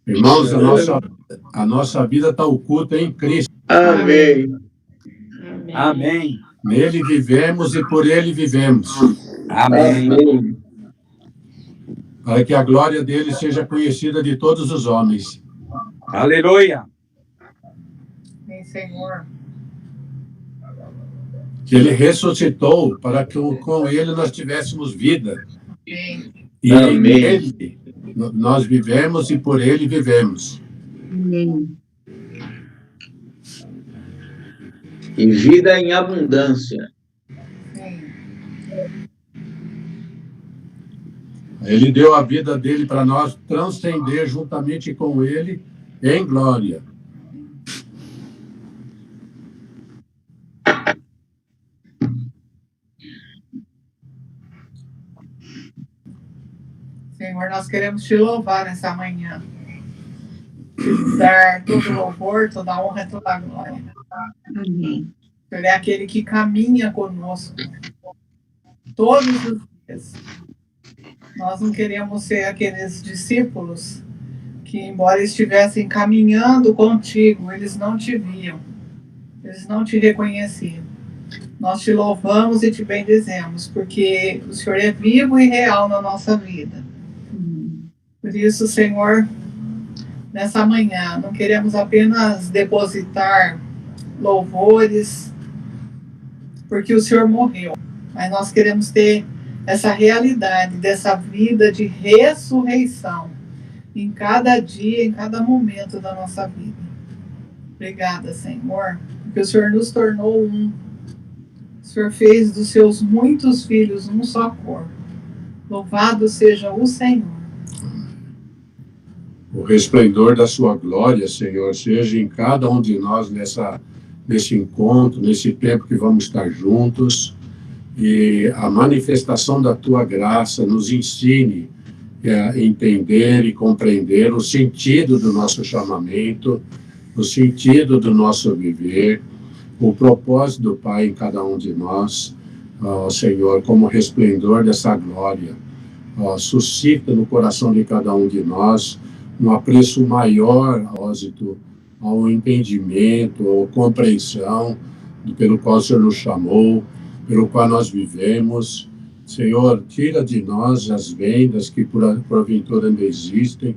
Irmãos, a nossa vida está oculta em Cristo. Amém. Amém. Nele vivemos e por ele vivemos. Amém. Amém. Para que a glória dele seja conhecida de todos os homens. Aleluia. Amém, Senhor. Que ele ressuscitou para que com ele nós tivéssemos vida. Amém. E Amém. em ele nós vivemos e por ele vivemos. Amém. E vida em abundância. Sim. Ele deu a vida dele para nós transcender juntamente com ele em glória. Senhor, nós queremos te louvar nessa manhã. Dar todo louvor, toda honra e toda glória. Amém. O Senhor é aquele que caminha conosco todos os dias. Nós não queremos ser aqueles discípulos que, embora estivessem caminhando contigo, eles não te viam, eles não te reconheciam. Nós te louvamos e te bendizemos, porque o Senhor é vivo e real na nossa vida. Por isso, Senhor, nessa manhã, não queremos apenas depositar louvores, porque o Senhor morreu, mas nós queremos ter essa realidade dessa vida de ressurreição em cada dia, em cada momento da nossa vida. Obrigada, Senhor, porque o Senhor nos tornou um. O Senhor fez dos seus muitos filhos um só corpo. Louvado seja o Senhor. O resplendor da sua glória, Senhor, seja em cada um de nós nesse encontro, nesse tempo que vamos estar juntos. E a manifestação da tua graça nos ensine a entender e compreender o sentido do nosso chamamento, o sentido do nosso viver, o propósito do Pai em cada um de nós, Senhor, como resplendor dessa glória. Suscita no coração de cada um de nós um apreço maior, ao entendimento, à compreensão pelo qual o Senhor nos chamou, pelo qual nós vivemos. Senhor, tira de nós as vendas que porventura ainda existem,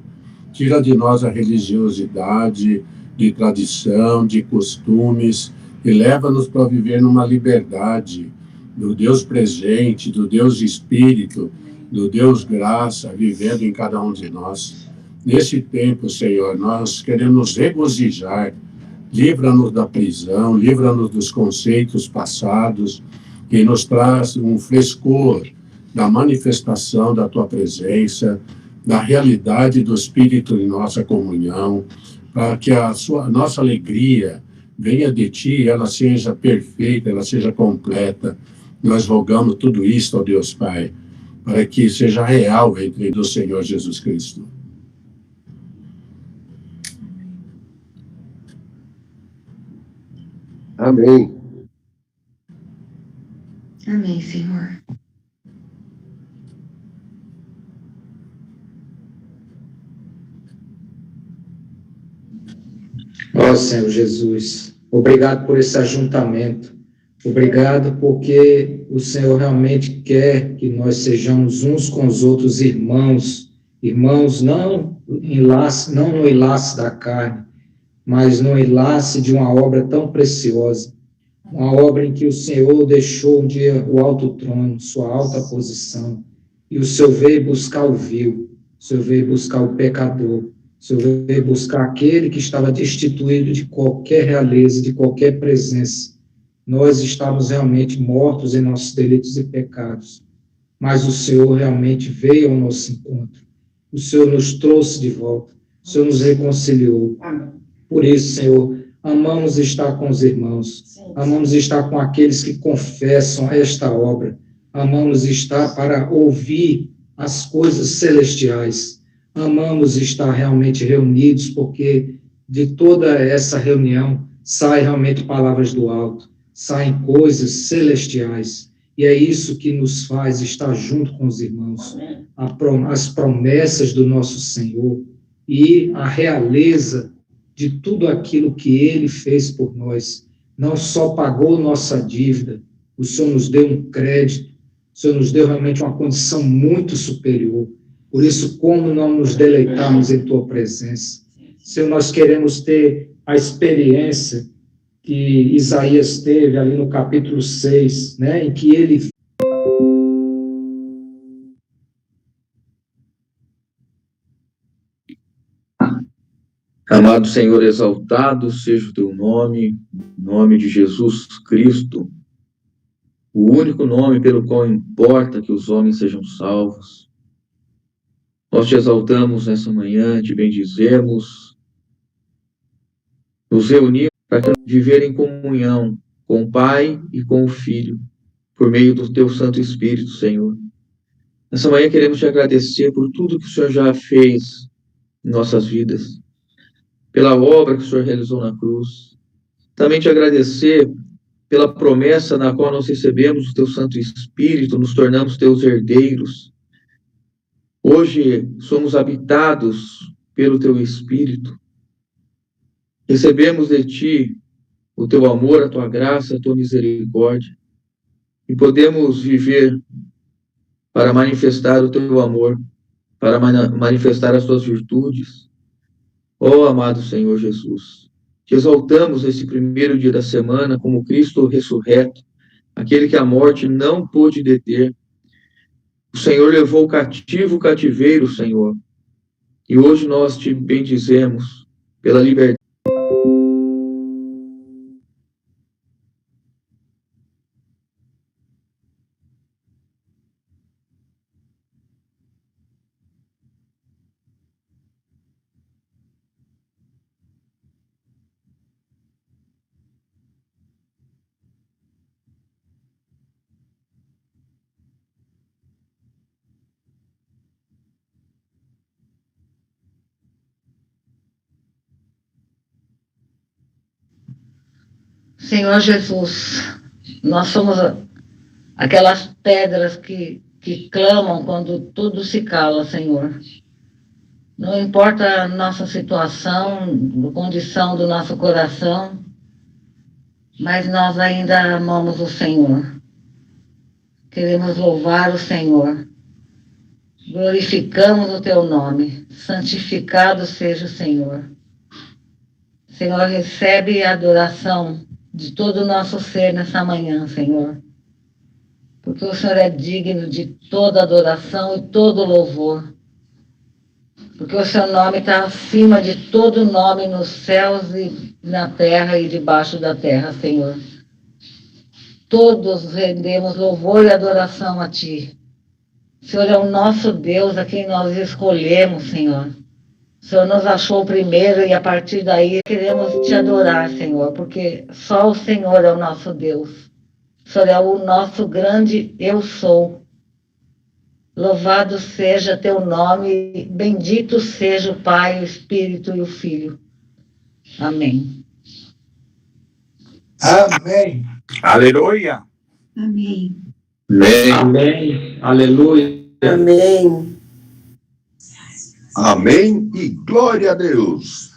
tira de nós a religiosidade de tradição, de costumes, e leva-nos para viver numa liberdade do Deus presente, do Deus Espírito, do Deus Graça, vivendo em cada um de nós. Nesse tempo, Senhor, nós queremos nos regozijar, livra-nos da prisão, livra-nos dos conceitos passados, que nos traz um frescor da manifestação da Tua presença, da realidade do Espírito em nossa comunhão, para que a nossa alegria venha de Ti, ela seja perfeita, ela seja completa. Nós rogamos tudo isso, ó Deus Pai, para que seja real entre do Senhor Jesus Cristo. Amém. Amém, Senhor. Ó Senhor Jesus, obrigado por esse ajuntamento. Obrigado porque o Senhor realmente quer que nós sejamos uns com os outros irmãos. Irmãos não no enlace da carne, mas no enlace de uma obra tão preciosa. Uma obra em que o Senhor deixou um dia o alto trono, sua alta posição. E o Senhor veio buscar o vil, o Senhor veio buscar o pecador, o Senhor veio buscar aquele que estava destituído de qualquer realeza, de qualquer presença. Nós estávamos realmente mortos em nossos delitos e pecados, mas o Senhor realmente veio ao nosso encontro. O Senhor nos trouxe de volta, o Senhor nos reconciliou. Por isso, Senhor, amamos estar com os irmãos, amamos estar com aqueles que confessam esta obra, amamos estar para ouvir as coisas celestiais, amamos estar realmente reunidos, porque de toda essa reunião saem realmente palavras do alto, saem coisas celestiais, E é isso que nos faz estar junto com os irmãos. As promessas do nosso Senhor e a realeza de tudo aquilo que Ele fez por nós. Não só pagou nossa dívida, o Senhor nos deu um crédito, o Senhor nos deu realmente uma condição muito superior. Por isso, como não nos deleitarmos em Tua presença? Senhor, nós queremos ter a experiência que Isaías teve ali no capítulo 6, né, em que ele... Amado Senhor, exaltado seja o teu nome, em nome de Jesus Cristo, o único nome pelo qual importa que os homens sejam salvos. Nós te exaltamos nessa manhã, te bendizemos, nos reunimos para viver em comunhão com o Pai e com o Filho, por meio do teu Santo Espírito, Senhor. Nessa manhã queremos te agradecer por tudo que o Senhor já fez em nossas vidas, pela obra que o Senhor realizou na cruz. Também te agradecer pela promessa na qual nós recebemos o teu Santo Espírito, nos tornamos teus herdeiros. Hoje somos habitados pelo teu Espírito. Recebemos de ti o teu amor, a tua graça, a tua misericórdia. E podemos viver para manifestar o teu amor, para manifestar as tuas virtudes. Ó amado Senhor Jesus, te exaltamos nesse primeiro dia da semana como Cristo ressurreto, aquele que a morte não pôde deter. O Senhor levou cativo o cativeiro, Senhor. E hoje nós te bendizemos pela liberdade. Senhor Jesus, nós somos aquelas pedras que clamam quando tudo se cala, Senhor. Não importa a nossa situação, a condição do nosso coração, mas nós ainda amamos o Senhor. Queremos louvar o Senhor. Glorificamos o teu nome. Santificado seja o Senhor. Senhor, recebe a adoração de todo o nosso ser nessa manhã, Senhor. Porque o Senhor é digno de toda adoração e todo louvor. Porque o seu nome está acima de todo nome nos céus e na terra e debaixo da terra, Senhor. Todos rendemos louvor e adoração a Ti. O Senhor é o nosso Deus, a quem nós escolhemos, Senhor. O Senhor nos achou primeiro e a partir daí queremos Te adorar, Senhor, porque só o Senhor é o nosso Deus. O Senhor é o nosso grande Eu Sou. Louvado seja Teu nome, bendito seja o Pai, o Espírito e o Filho. Amém. Amém. Aleluia. Amém. Amém. Amém. Aleluia. Amém. Amém e glória a Deus.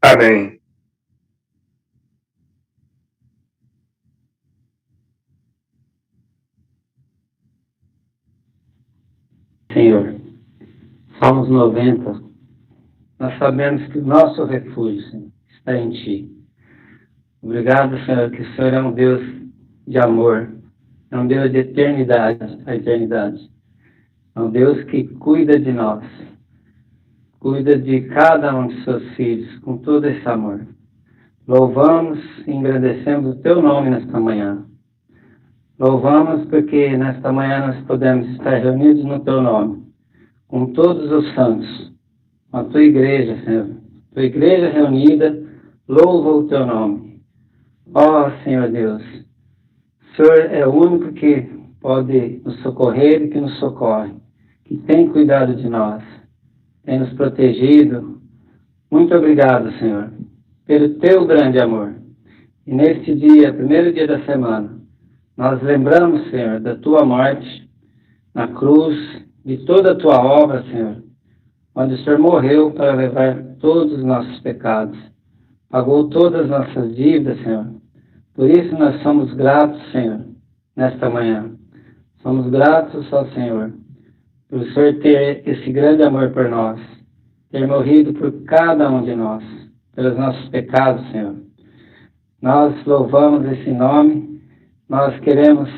Amém. Senhor, Salmos 90, nós sabemos que o nosso refúgio, Senhor, está em Ti. Obrigado, Senhor, que o Senhor é um Deus de amor, é um Deus de eternidade a eternidade. É um Deus que cuida de nós, cuida de cada um de seus filhos, com todo esse amor. Louvamos e engrandecemos o Teu nome nesta manhã. Louvamos porque nesta manhã nós podemos estar reunidos no Teu nome, com todos os santos, com a Tua igreja, Senhor. Tua igreja reunida, louva o Teu nome. Ó Senhor Deus, o Senhor é o único que pode nos socorrer e que nos socorre, que tem cuidado de nós, tem nos protegido. Muito obrigado, Senhor, pelo Teu grande amor. E neste dia, primeiro dia da semana, Nós lembramos, Senhor, da tua morte na cruz, de toda a tua obra, Senhor, onde o Senhor morreu para levar todos os nossos pecados, pagou todas as nossas dívidas, Senhor. Por isso nós somos gratos, Senhor, nesta manhã. Somos gratos ao Senhor, por o Senhor ter esse grande amor por nós, ter morrido por cada um de nós, pelos nossos pecados, Senhor. Nós louvamos esse nome, nós queremos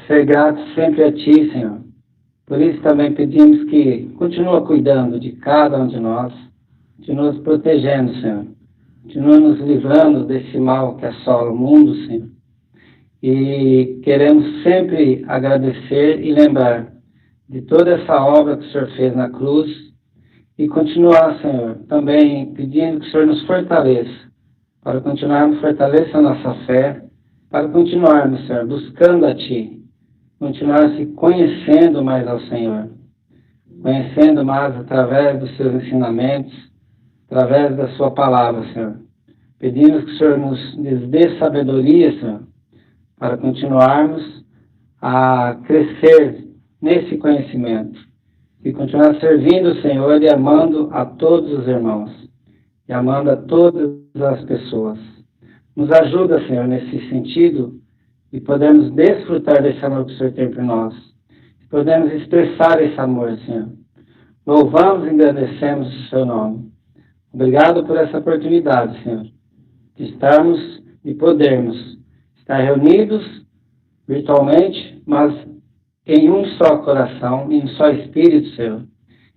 ser gratos sempre a Ti, Senhor. Por isso também pedimos que continua cuidando de cada um de nós, continua nos protegendo, Senhor. Continua nos livrando desse mal que assola o mundo, Senhor. E queremos sempre agradecer e lembrar de toda essa obra que o Senhor fez na cruz e continuar, Senhor, também pedindo que o Senhor nos fortaleça, para continuarmos fortalecendo a nossa fé, para continuarmos, Senhor, buscando a Ti, continuar se conhecendo mais ao Senhor, conhecendo mais através dos Seus ensinamentos, através da Sua palavra, Senhor. Pedimos que o Senhor nos dê sabedoria, Senhor, para continuarmos a crescer nesse conhecimento e continuar servindo o Senhor e amando a todos os irmãos e amando a todas as pessoas. Nos ajuda, Senhor, nesse sentido e podemos desfrutar desse amor que o Senhor tem por nós. Podemos expressar esse amor, Senhor. Louvamos e agradecemos o Seu nome. Obrigado por essa oportunidade, Senhor, de estarmos e podermos estar reunidos virtualmente, mas em um só coração, em um só Espírito, Senhor.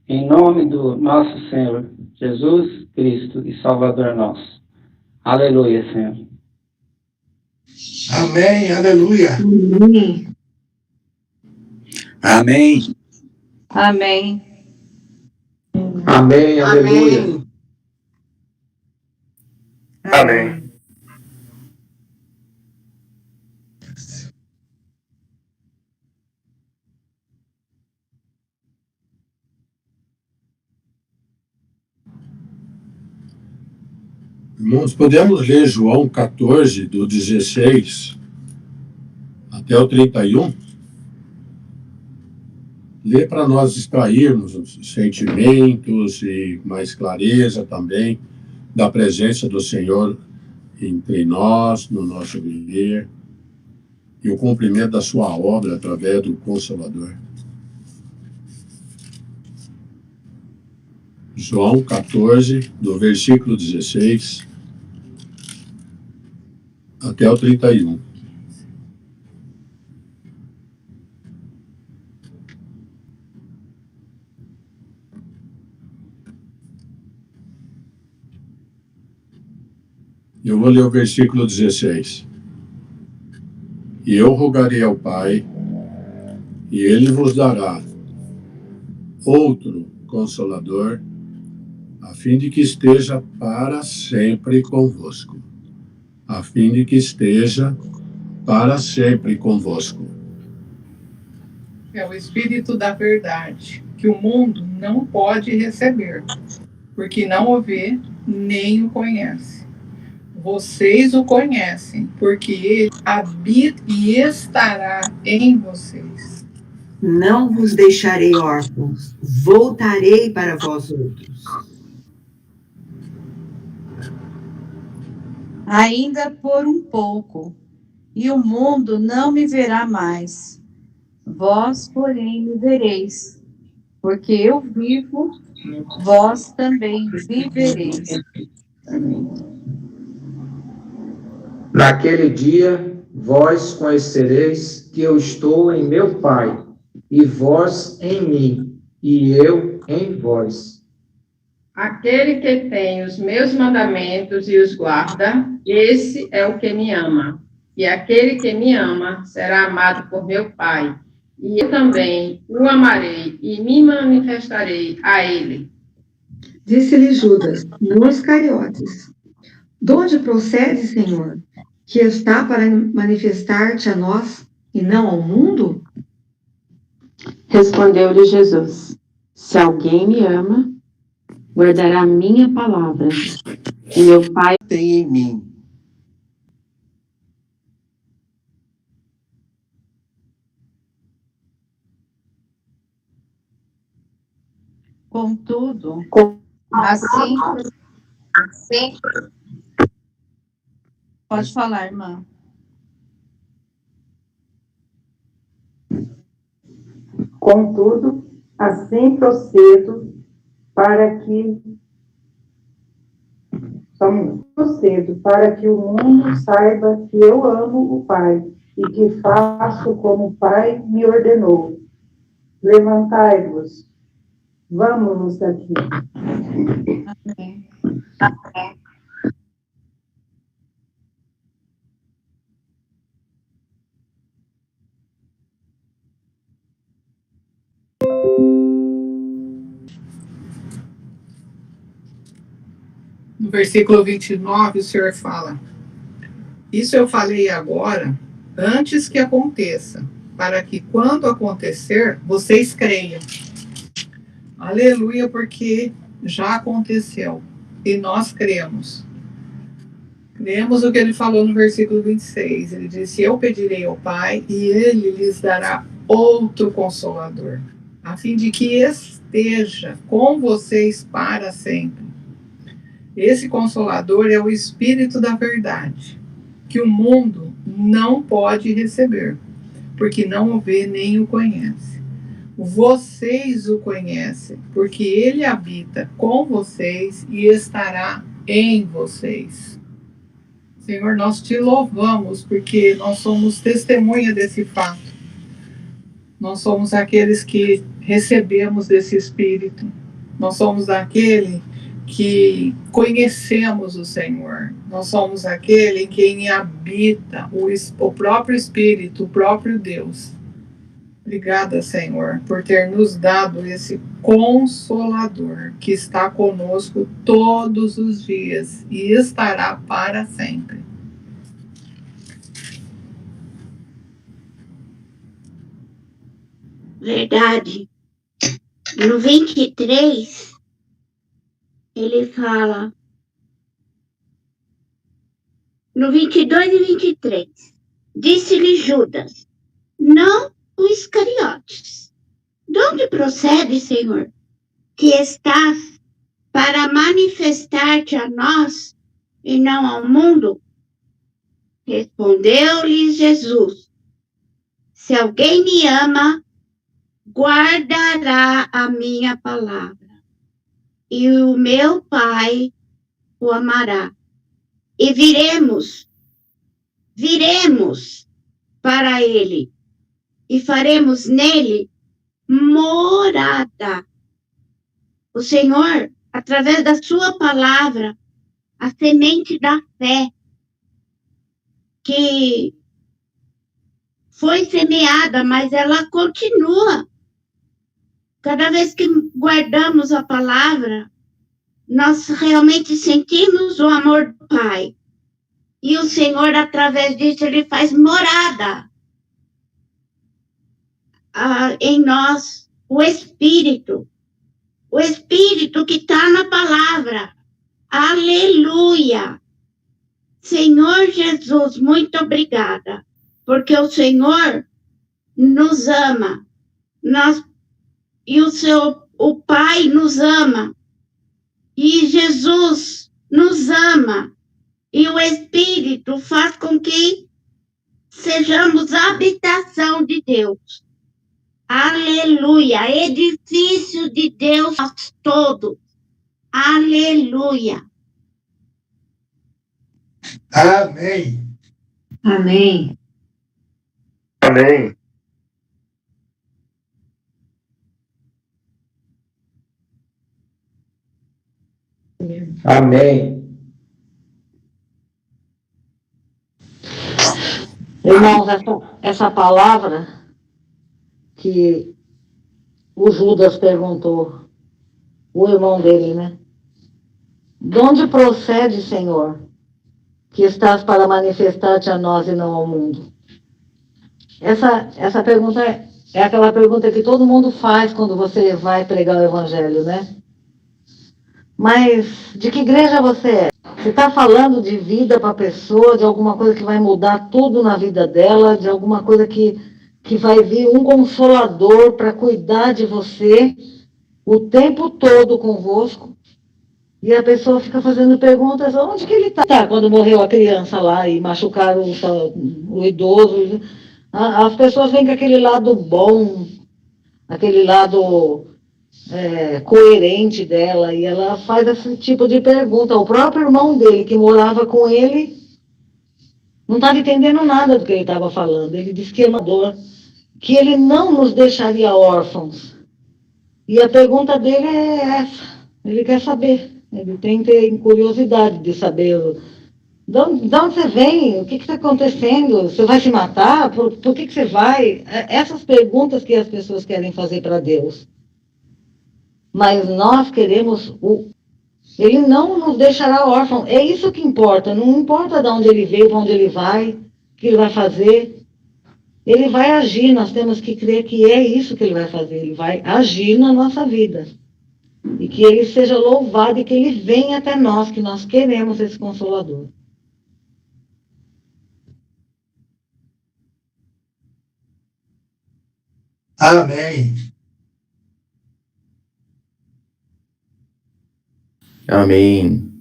Em nome do nosso Senhor, Jesus Cristo e Salvador nosso. Aleluia, Senhor. Amém, aleluia. Amém. Amém. Amém, aleluia. Amém. Irmãos, podemos ler João 14, do 16 até o 31? Lê para nós extrairmos os sentimentos e mais clareza também da presença do Senhor entre nós, no nosso viver, e o cumprimento da sua obra através do Consolador. João 14, do versículo 16 até o 31. Eu vou ler o versículo 16. E eu rogarei ao Pai, e Ele vos dará outro Consolador, a fim de que esteja para sempre convosco. A fim de que esteja para sempre convosco. É o Espírito da verdade, que o mundo não pode receber, porque não o vê nem o conhece. Vocês o conhecem, porque ele habita e estará em vocês. Não vos deixarei órfãos, voltarei para vós outros. Ainda por um pouco, e o mundo não me verá mais. Vós, porém, me vereis, porque eu vivo, vós também vivereis. Amém. Naquele dia, vós conhecereis que eu estou em meu Pai, e vós em mim, e eu em vós. Aquele que tem os meus mandamentos e os guarda, esse é o que me ama. E aquele que me ama será amado por meu Pai. E eu também o amarei e me manifestarei a ele. Disse-lhe Judas, não Iscariotes: de onde procede, Senhor, que está para manifestar-te a nós e não ao mundo? Respondeu-lhe Jesus: se alguém me ama, guardará a minha palavra, e meu Pai Tem em mim. Contudo, assim. Pode falar, irmã. Contudo, assim procedo para que o mundo saiba que eu amo o Pai e que faço como o Pai me ordenou. Levantai-vos, vamos daqui. Amém. No versículo 29, o Senhor fala: isso eu falei agora, antes que aconteça, para que quando acontecer, vocês creiam. Aleluia, porque já aconteceu e nós cremos. Cremos o que ele falou no versículo 26. Ele disse: eu pedirei ao Pai e ele lhes dará outro Consolador, a fim de que esteja com vocês para sempre. Esse Consolador é o Espírito da verdade, que o mundo não pode receber, porque não o vê nem o conhece. Vocês o conhecem, porque ele habita com vocês e estará em vocês. Senhor, nós te louvamos, porque nós somos testemunha desse fato. Nós somos aqueles que recebemos desse Espírito. Nós somos aquele que conhecemos o Senhor. Nós somos aquele em quem habita o próprio Espírito, o próprio Deus. Obrigada, Senhor, por ter nos dado esse Consolador que está conosco todos os dias e estará para sempre. Verdade. No 23, ele fala, no 22 e 23, disse-lhe Judas, não o Iscariotes, de onde procede, Senhor, que estás para manifestar-te a nós e não ao mundo? Respondeu-lhes Jesus, se alguém me ama, guardará a minha palavra, e o meu Pai o amará. E viremos para ele, e faremos nele morada. O Senhor, através da sua palavra, a semente da fé, que foi semeada, mas ela continua. Cada vez que guardamos a palavra, nós realmente sentimos o amor do Pai. E o Senhor, através disso, ele faz morada em nós, o Espírito que está na palavra. Aleluia! Senhor Jesus, muito obrigada, porque o Senhor nos ama, e o Pai nos ama, e Jesus nos ama, e o Espírito faz com que sejamos habitação de Deus. Aleluia! Edifício de Deus todo. Aleluia! Amém. Amém. Amém. Amém. Irmãos, essa palavra que o Judas perguntou, o irmão dele, né? De onde procede, Senhor, que estás para manifestar-te a nós e não ao mundo? Essa pergunta é aquela pergunta que todo mundo faz quando você vai pregar o Evangelho, né? Mas de que igreja você é? Você está falando de vida para a pessoa, de alguma coisa que vai mudar tudo na vida dela, de alguma coisa que vai vir um consolador para cuidar de você? o tempo todo convosco, e a pessoa fica fazendo perguntas, onde que ele está? Quando morreu a criança lá e machucaram o idoso, as pessoas vêm com aquele lado bom, aquele lado coerente dela, e ela faz esse tipo de pergunta. O próprio irmão dele, que morava com ele, não estava entendendo nada do que ele estava falando. Ele disse que é uma dor, que ele não nos deixaria órfãos. E a pergunta dele é essa, ele quer saber. Ele tem curiosidade de saber de onde você vem, o que está acontecendo, você vai se matar, por que você vai? Essas perguntas que as pessoas querem fazer para Deus. Mas nós queremos, ele não nos deixará órfão, é isso que importa, não importa de onde ele veio, para onde ele vai, o que ele vai fazer. Ele vai agir, nós temos que crer que é isso que ele vai fazer, ele vai agir na nossa vida. E que ele seja louvado e que ele venha até nós, que nós queremos esse Consolador. Amém. Amém.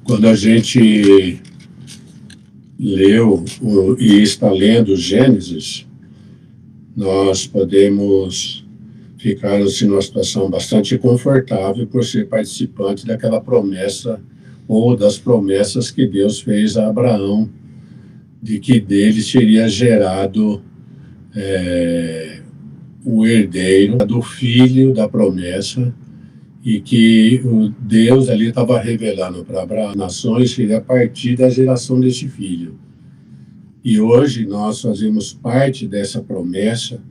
Quando a gente leu e está lendo Gênesis, nós podemos ficar assim, numa situação bastante confortável por ser participante daquela promessa ou das promessas que Deus fez a Abraão, de que dele seria gerado o herdeiro do filho da promessa, e que Deus ali estava revelando para Abraão nações seria a partir da geração desse filho. E hoje nós fazemos parte dessa promessa,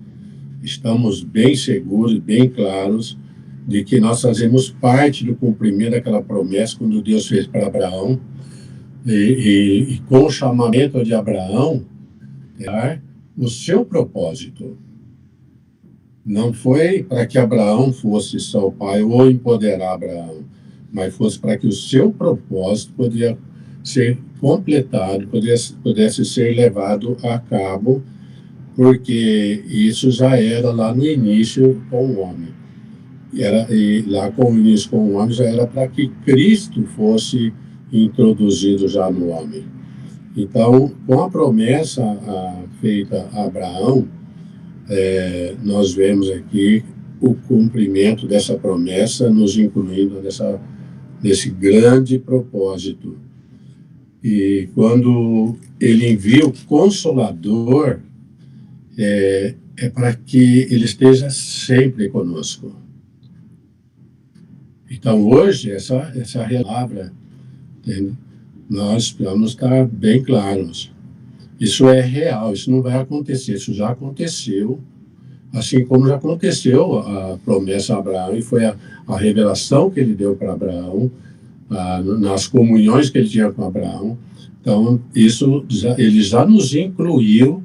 estamos bem seguros, bem claros, de que nós fazemos parte do cumprimento daquela promessa quando Deus fez para Abraão, e com o chamamento de Abraão, o seu propósito. Não foi para que Abraão fosse só o pai ou empoderar Abraão, mas fosse para que o seu propósito poderia ser completado, pudesse ser levado a cabo, porque isso já era lá no início com o homem. E lá com o início com o homem já era para que Cristo fosse introduzido já no homem. Então, com a promessa feita a Abraão, nós vemos aqui o cumprimento dessa promessa, nos incluindo nesse grande propósito. E quando ele envia o Consolador, é para que ele esteja sempre conosco. Então, hoje, essa palavra, nós precisamos estar bem claros. Isso é real, isso não vai acontecer, isso já aconteceu, assim como já aconteceu a promessa a Abraão, e foi a revelação que ele deu para Abraão, nas comunhões que ele tinha com Abraão. Então, ele já nos incluiu,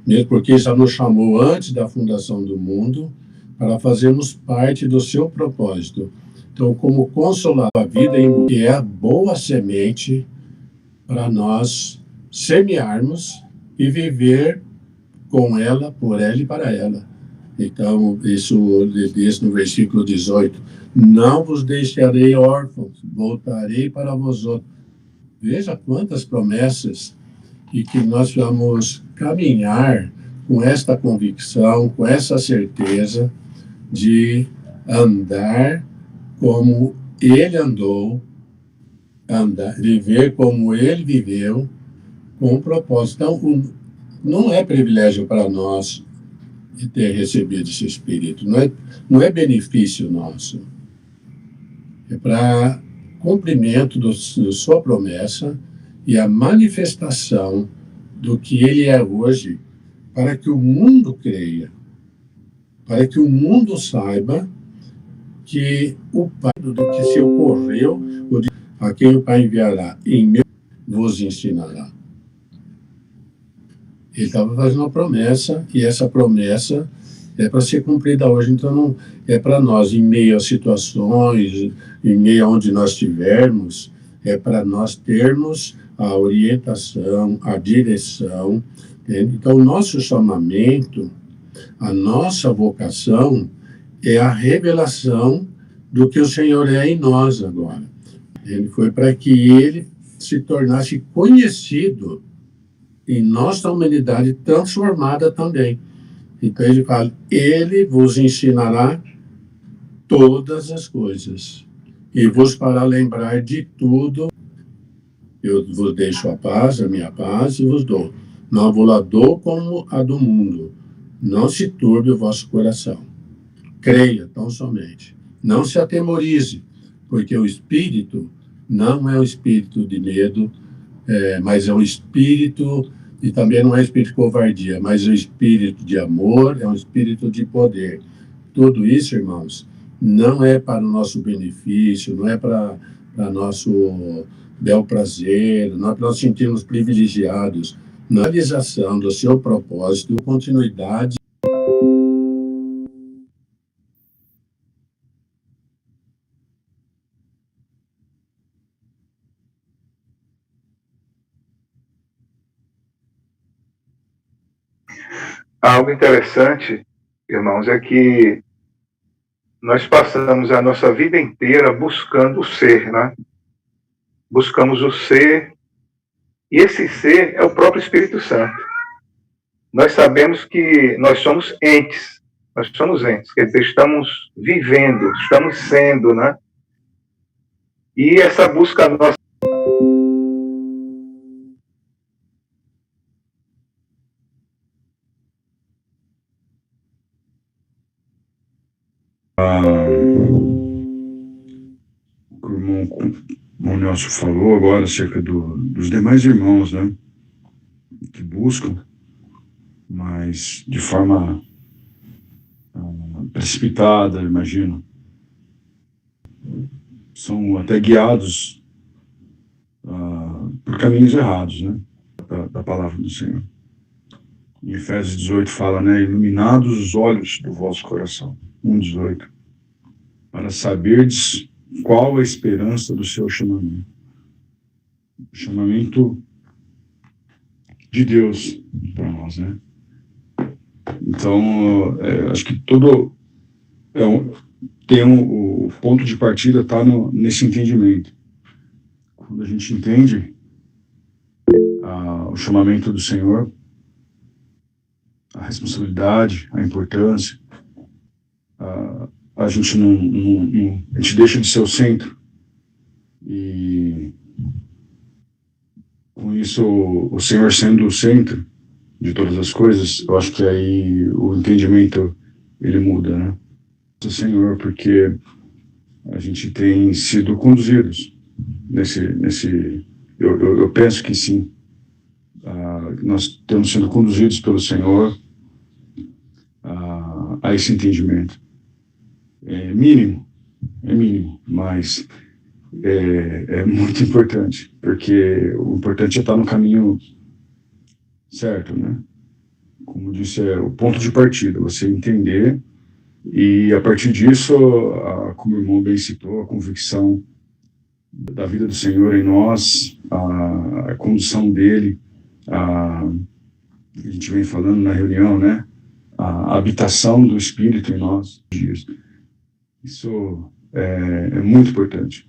mesmo porque já nos chamou antes da fundação do mundo, para fazermos parte do seu propósito. Então, como consolar a vida, que é a boa semente para nós semearmos e viver com ela, por ela e para ela. Então, isso diz no versículo 18, não vos deixarei órfãos, voltarei para vós outros. Veja quantas promessas, e que nós vamos caminhar com esta convicção, com essa certeza de andar como ele andou, viver como ele viveu, com um propósito. Então, não é privilégio para nós ter recebido esse Espírito, não é benefício nosso. É para cumprimento da sua promessa e a manifestação do que ele é hoje, para que o mundo creia, para que o mundo saiba que o Pai, do que se ocorreu, a quem o Pai enviará em meu, vos ensinará. Ele estava fazendo uma promessa, e essa promessa é para ser cumprida hoje. Então, não é para nós, em meio a situações, em meio a onde nós estivermos, é para nós termos a orientação, a direção. Então, o nosso chamamento, a nossa vocação é a revelação do que o Senhor é em nós agora. Ele foi para que ele se tornasse conhecido em nossa humanidade transformada também. Então ele fala, ele vos ensinará todas as coisas e vos fará lembrar de tudo. Eu vos deixo a minha paz e vos dou. Não vos la dou como a do mundo. Não se turbe o vosso coração. Creia tão somente. Não se atemorize, porque o Espírito não é um espírito de medo, mas é um espírito, e também não é espírito de covardia, mas é um espírito de amor, é um espírito de poder. Tudo isso, irmãos, não é para o nosso benefício, não é para nosso bel prazer, não é para nós sentirmos privilegiados. Na realização do seu propósito, continuidade. Algo interessante, irmãos, é que nós passamos a nossa vida inteira buscando o ser, né? Buscamos o ser, e esse ser é o próprio Espírito Santo. Nós sabemos que nós somos entes, quer dizer, estamos vivendo, estamos sendo, né? E essa busca nossa... O irmão o Nelson falou agora acerca dos demais irmãos, né, que buscam, mas de forma precipitada, imagino. São até guiados por caminhos errados, né, da palavra do Senhor. Em Efésios 18 fala, né, iluminados os olhos do vosso coração, 1:18, para saberdes qual a esperança do seu chamamento. O chamamento de Deus para nós, né? Então, acho que todo o ponto de partida está nesse entendimento. Quando a gente entende o chamamento do Senhor, a responsabilidade, a importância, a gente a gente deixa de ser o centro, e com isso o Senhor sendo o centro de todas as coisas, eu acho que aí o entendimento ele muda, né? O Senhor, porque a gente tem sido conduzidos eu penso que sim, nós temos sido conduzidos pelo Senhor a esse entendimento. É mínimo, mas é muito importante, porque o importante é estar no caminho certo, né? Como disse, é o ponto de partida, você entender, e a partir disso, como o irmão bem citou, a convicção da vida do Senhor em nós, a condução dele, a gente vem falando na reunião, né? A habitação do Espírito em nós. Isso é muito importante,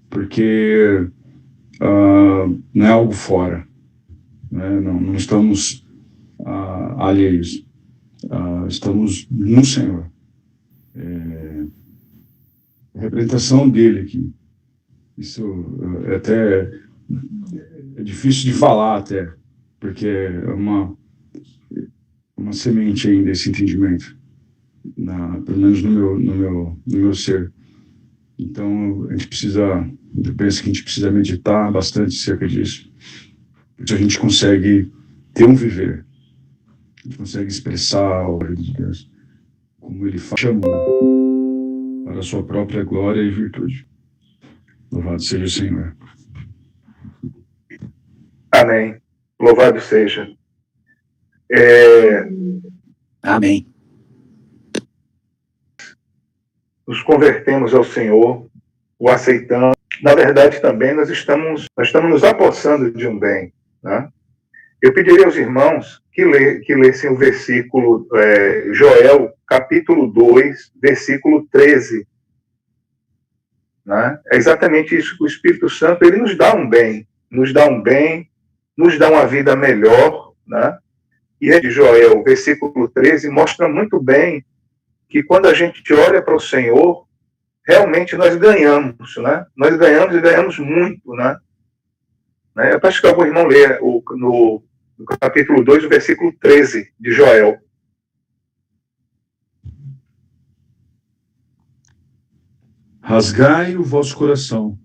porque não é algo fora, né? Não estamos alheios, estamos no Senhor. A representação dele aqui, isso é difícil de falar até, porque é uma semente ainda esse entendimento, pelo menos no meu ser. Então eu penso que a gente precisa meditar bastante acerca disso, porque a gente consegue ter um viver, a gente consegue expressar a obra de Deus, como ele chamou, para a sua própria glória e virtude. Louvado seja o Senhor. Amém. Louvado seja. Amém. Nos convertemos ao Senhor, o aceitamos, na verdade, também nós estamos nos apossando de um bem, né? Eu pediria aos irmãos que lessem o versículo, Joel, capítulo 2, versículo 13. Né? É exatamente isso que o Espírito Santo, ele nos dá um bem, nos dá uma vida melhor, né? E de Joel, versículo 13, mostra muito bem que quando a gente olha para o Senhor, realmente nós ganhamos, né? Nós ganhamos e ganhamos muito, né? Eu acho que algum irmão lê no capítulo 2, o versículo 13 de Joel. Rasgai o vosso coração,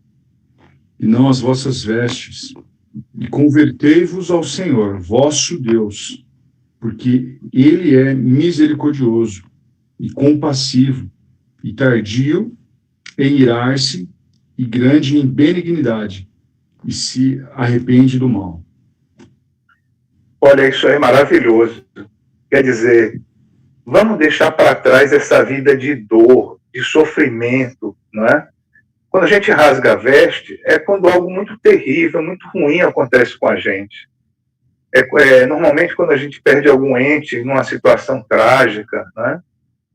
e não as vossas vestes, e convertei-vos ao Senhor, vosso Deus, porque Ele é misericordioso e compassivo, e tardio em irar-se, e grande em benignidade, e se arrepende do mal. Olha, isso é maravilhoso. Quer dizer, vamos deixar para trás essa vida de dor, de sofrimento, não é? Quando a gente rasga a veste, é quando algo muito terrível, muito ruim acontece com a gente. Normalmente quando a gente perde algum ente numa situação trágica, né?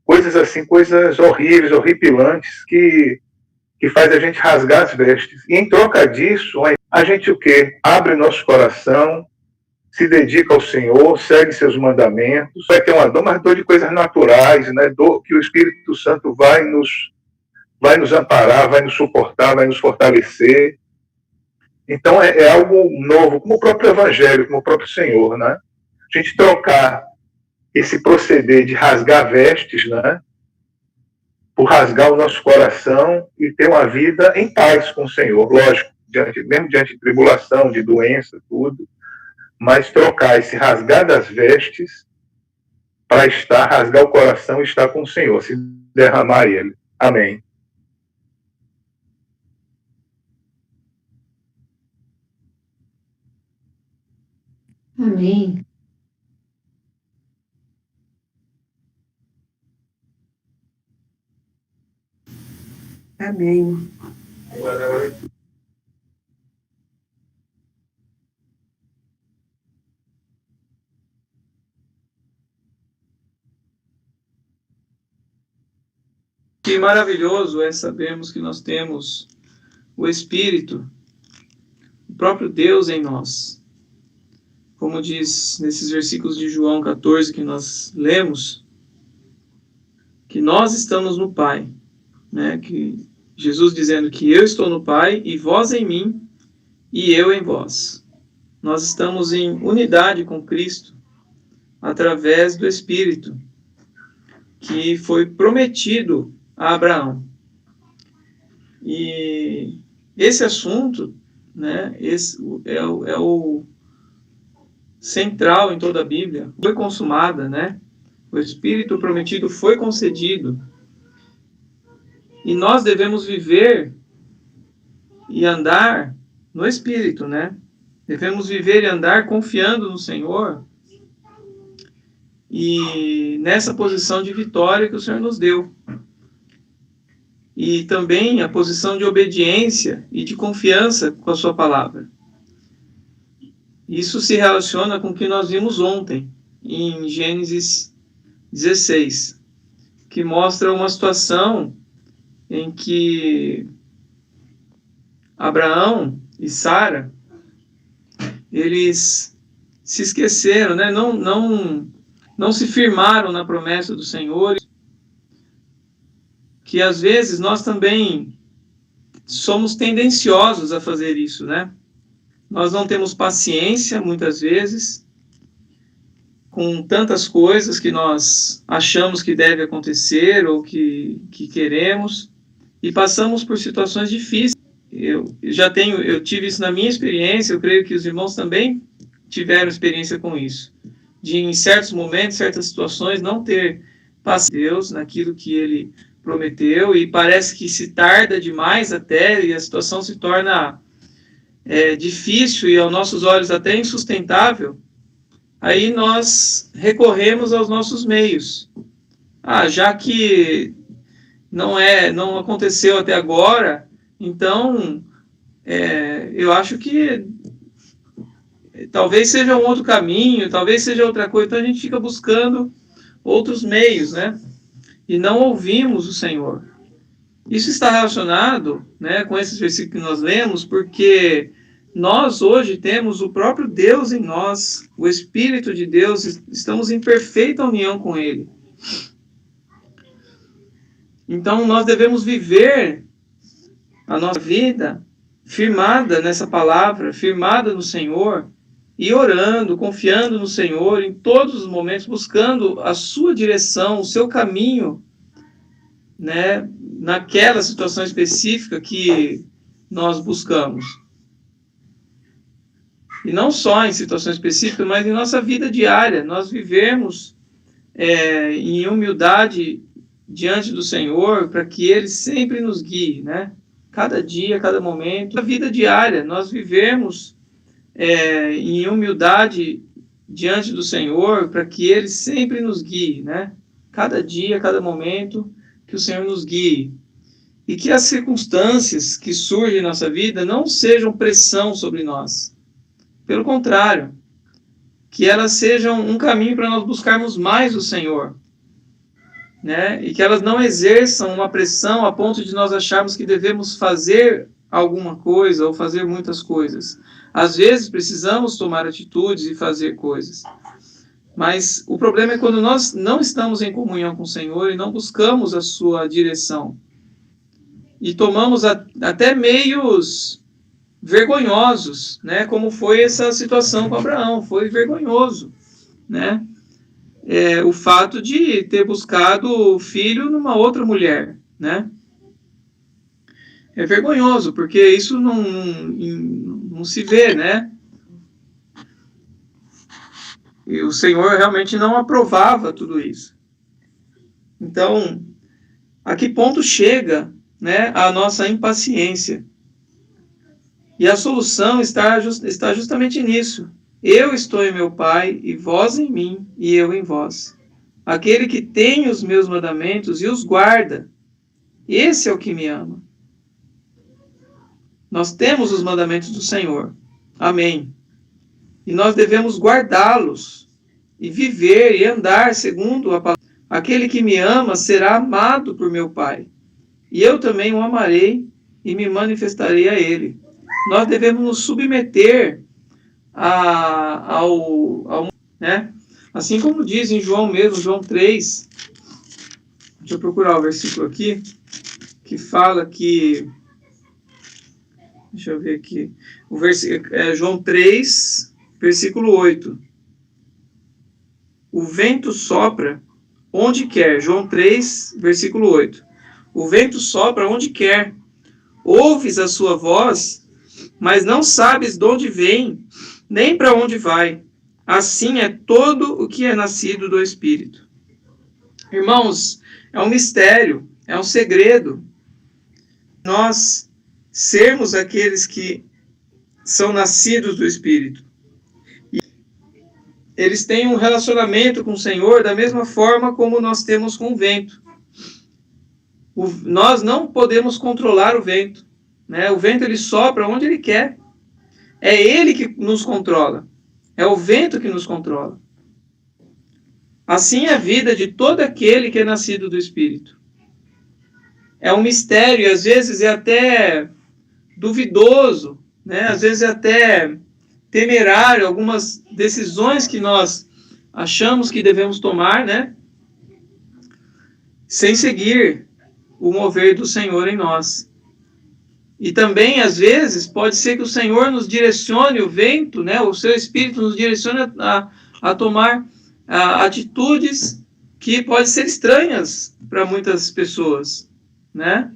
Coisas assim, coisas horríveis, horripilantes, que faz a gente rasgar as vestes. E em troca disso, a gente o quê? Abre nosso coração, se dedica ao Senhor, segue seus mandamentos, vai ter uma dor, mas dor de coisas naturais, né? Dor que o Espírito Santo vai nos amparar, vai nos suportar, vai nos fortalecer. Então é algo novo, como o próprio Evangelho, como o próprio Senhor, né? A gente trocar esse proceder de rasgar vestes, né? Por rasgar o nosso coração e ter uma vida em paz com o Senhor, lógico, mesmo diante de tribulação, de doença, tudo, mas trocar esse rasgar das vestes para rasgar o coração e estar com o Senhor, se derramar Ele. Amém. Amém. Amém. Que maravilhoso é sabermos que nós temos o Espírito, o próprio Deus em nós. Como diz nesses versículos de João 14 que nós lemos, que nós estamos no Pai, né? Que Jesus dizendo que eu estou no Pai e vós em mim e eu em vós. Nós estamos em unidade com Cristo através do Espírito que foi prometido a Abraão. E esse assunto, né, esse é o central em toda a Bíblia. Foi consumada, né? O Espírito prometido foi concedido. E nós devemos viver e andar no Espírito, né? Devemos viver e andar confiando no Senhor e nessa posição de vitória que o Senhor nos deu. E também a posição de obediência e de confiança com a sua palavra. Isso se relaciona com o que nós vimos ontem, em Gênesis 16, que mostra uma situação em que Abraão e Sara, eles se esqueceram, né? Não se firmaram na promessa do Senhor, que às vezes nós também somos tendenciosos a fazer isso, né? Nós não temos paciência, muitas vezes, com tantas coisas que nós achamos que deve acontecer ou que queremos, e passamos por situações difíceis. Eu tive isso na minha experiência, eu creio que os irmãos também tiveram experiência com isso, de em certos momentos, certas situações, não ter paciência com Deus naquilo que Ele prometeu, e parece que se tarda demais até, e a situação se torna difícil e aos nossos olhos até insustentável. Aí nós recorremos aos nossos meios. Já que não aconteceu até agora, então eu acho que talvez seja um outro caminho, talvez seja outra coisa, então a gente fica buscando outros meios, né? E não ouvimos o Senhor. Isso está relacionado, né, com esses versículos que nós lemos, porque nós hoje temos o próprio Deus em nós, o Espírito de Deus, estamos em perfeita união com Ele. Então nós devemos viver a nossa vida firmada nessa palavra, firmada no Senhor, e orando, confiando no Senhor em todos os momentos, buscando a sua direção, o seu caminho, né, naquela situação específica que nós buscamos. E não só em situações específicas, mas em nossa vida diária, nós vivemos em humildade diante do Senhor, para que Ele sempre nos guie, né? Cada dia, cada momento, na vida diária, nós vivemos em humildade diante do Senhor, para que Ele sempre nos guie, né? Cada dia, cada momento, que o Senhor nos guie. E que as circunstâncias que surgem em nossa vida não sejam pressão sobre nós. Pelo contrário, que elas sejam um caminho para nós buscarmos mais o Senhor, né? E que elas não exerçam uma pressão a ponto de nós acharmos que devemos fazer alguma coisa ou fazer muitas coisas. Às vezes precisamos tomar atitudes e fazer coisas. Mas o problema é quando nós não estamos em comunhão com o Senhor e não buscamos a sua direção. E tomamos até meios vergonhosos, né? Como foi essa situação com Abraão, foi vergonhoso, né? O fato de ter buscado o filho numa outra mulher, né? É vergonhoso, porque isso não se vê, né? E o Senhor realmente não aprovava tudo isso. Então, a que ponto chega, né, a nossa impaciência? E a solução está justamente nisso. Eu estou em meu Pai, e vós em mim, e eu em vós. Aquele que tem os meus mandamentos e os guarda, esse é o que me ama. Nós temos os mandamentos do Senhor. Amém. E nós devemos guardá-los, e viver e andar segundo a palavra. Aquele que me ama será amado por meu Pai, e eu também o amarei e me manifestarei a ele. Nós devemos nos submeter ao né? Assim como diz em João mesmo, João 3, deixa eu procurar o versículo aqui, que fala que, deixa eu ver aqui, João 3, versículo 8, o vento sopra onde quer, João 3, versículo 8, o vento sopra onde quer, ouves a sua voz, mas não sabes de onde vem, nem para onde vai. Assim é todo o que é nascido do Espírito. Irmãos, é um mistério, é um segredo. Nós sermos aqueles que são nascidos do Espírito. E eles têm um relacionamento com o Senhor da mesma forma como nós temos com o vento. Nós não podemos controlar o vento, né? O vento ele sopra onde ele quer. É ele que nos controla. É o vento que nos controla. Assim é a vida de todo aquele que é nascido do Espírito. É um mistério, e às vezes é até duvidoso, né? Às vezes é até temerário, algumas decisões que nós achamos que devemos tomar, né? Sem seguir o mover do Senhor em nós. E também, às vezes, pode ser que o Senhor nos direcione, o vento, né, o seu Espírito nos direcione a tomar atitudes que podem ser estranhas para muitas pessoas, né?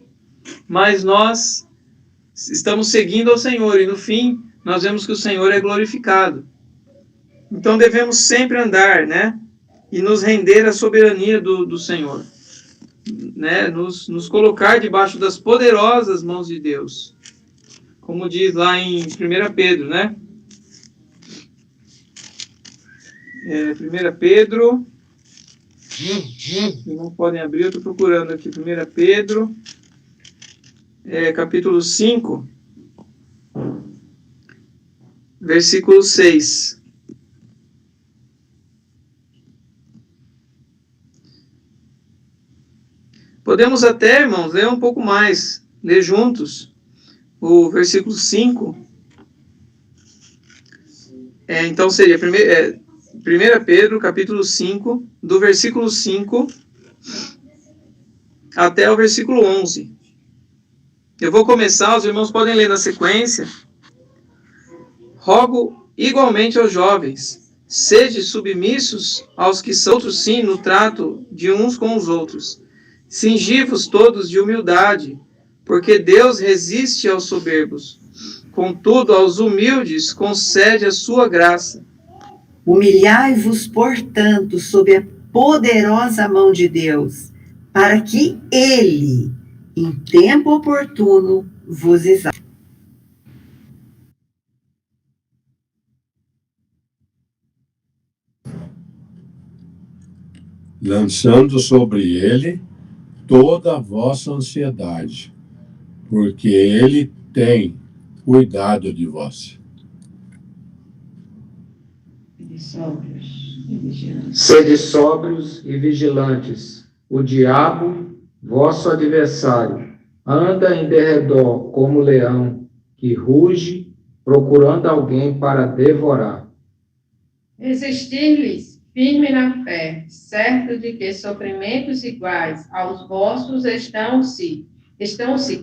Mas nós estamos seguindo ao Senhor e, no fim, nós vemos que o Senhor é glorificado. Então, devemos sempre andar, né, e nos render à soberania do Senhor. Né, nos colocar debaixo das poderosas mãos de Deus, como diz lá em 1 Pedro, né? 1 Pedro, não podem abrir, eu estou procurando aqui, 1 Pedro, capítulo 5, versículo 6. Podemos até, irmãos, ler um pouco mais, ler juntos o versículo 5. Então seria 1 Pedro, capítulo 5, do versículo 5 até o versículo 11. Eu vou começar, os irmãos podem ler na sequência. Rogo igualmente aos jovens, sede submissos aos que são outros sim no trato de uns com os outros. Cingi-vos todos de humildade, porque Deus resiste aos soberbos. Contudo, aos humildes concede a sua graça. Humilhai-vos, portanto, sob a poderosa mão de Deus, para que Ele, em tempo oportuno, vos exalte. Lançando sobre Ele toda a vossa ansiedade, porque Ele tem cuidado de vós. Sede sóbrios e vigilantes. O diabo, vosso adversário, anda em derredor como leão, que ruge, procurando alguém para devorar. Resistir-lhes firme na fé, certo de que sofrimentos iguais aos vossos estão se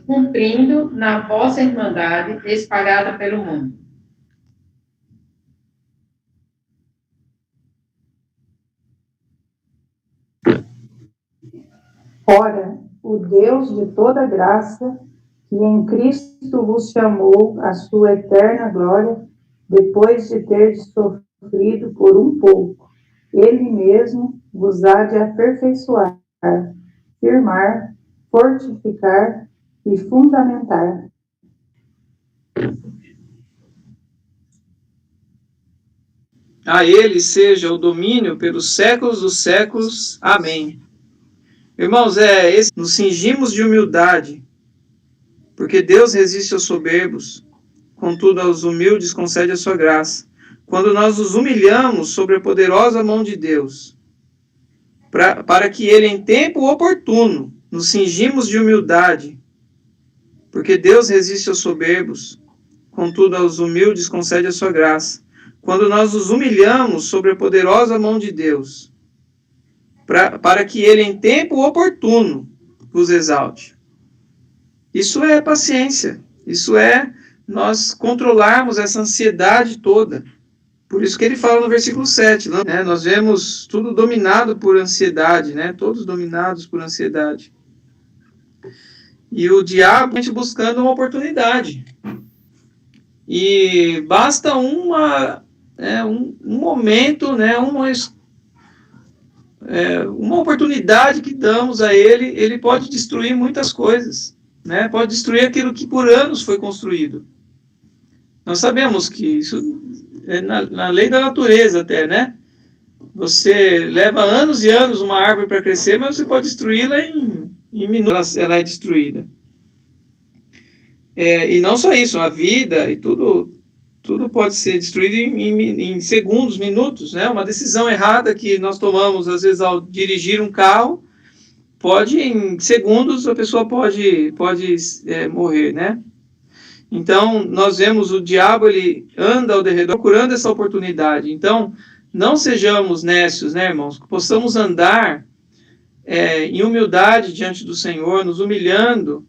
cumprindo na vossa irmandade espalhada pelo mundo. Ora, o Deus de toda graça, que em Cristo vos chamou à sua eterna glória, depois de terdes sofrido por um pouco, Ele mesmo vos há de aperfeiçoar, firmar, fortificar e fundamentar. A Ele seja o domínio pelos séculos dos séculos. Amém. Irmãos, nos cingimos de humildade, porque Deus resiste aos soberbos, contudo aos humildes concede a sua graça. Quando nós nos humilhamos sobre a poderosa mão de Deus, para que Ele, em tempo oportuno, nos cingimos de humildade, porque Deus resiste aos soberbos, contudo aos humildes concede a sua graça. Quando nós nos humilhamos sobre a poderosa mão de Deus, para que Ele, em tempo oportuno, vos exalte. Isso é paciência. Isso é nós controlarmos essa ansiedade toda. Por isso que ele fala no versículo 7, né? Nós vemos tudo dominado por ansiedade, né? Todos dominados por ansiedade. E o diabo buscando uma oportunidade. E basta um momento, né? Uma oportunidade que damos a ele pode destruir muitas coisas, né? Pode destruir aquilo que por anos foi construído. Nós sabemos que isso é na lei da natureza até, né? Você leva anos e anos uma árvore para crescer, mas você pode destruí-la em minutos, ela é destruída. E não só isso, a vida e tudo pode ser destruído em segundos, minutos, né? Uma decisão errada que nós tomamos, às vezes, ao dirigir um carro, em segundos, a pessoa pode morrer, né? Então, nós vemos o diabo, ele anda ao derredor procurando essa oportunidade. Então, não sejamos nécios, né, irmãos? Que possamos andar em humildade diante do Senhor, nos humilhando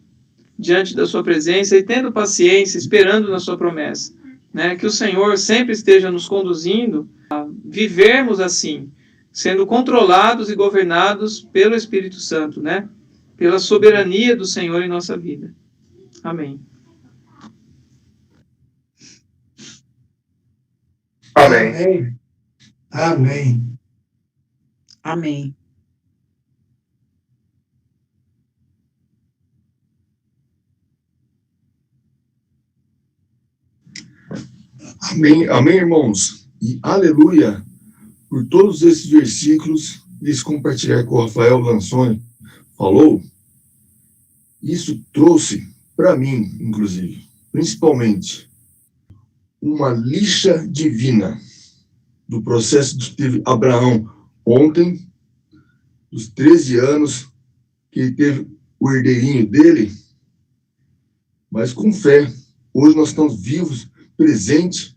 diante da sua presença e tendo paciência, esperando na sua promessa. Né? Que o Senhor sempre esteja nos conduzindo a vivermos assim, sendo controlados e governados pelo Espírito Santo, né? Pela soberania do Senhor em nossa vida. Amém. Amém. Amém. Amém. Amém, amém, irmãos. E aleluia por todos esses versículos, eles compartilhar com o Rafael Lançoni falou. Isso trouxe para mim, inclusive, principalmente, uma lixa divina do processo que teve Abraão ontem, dos 13 anos, que ele teve o herdeirinho dele, mas com fé. Hoje nós estamos vivos, presentes,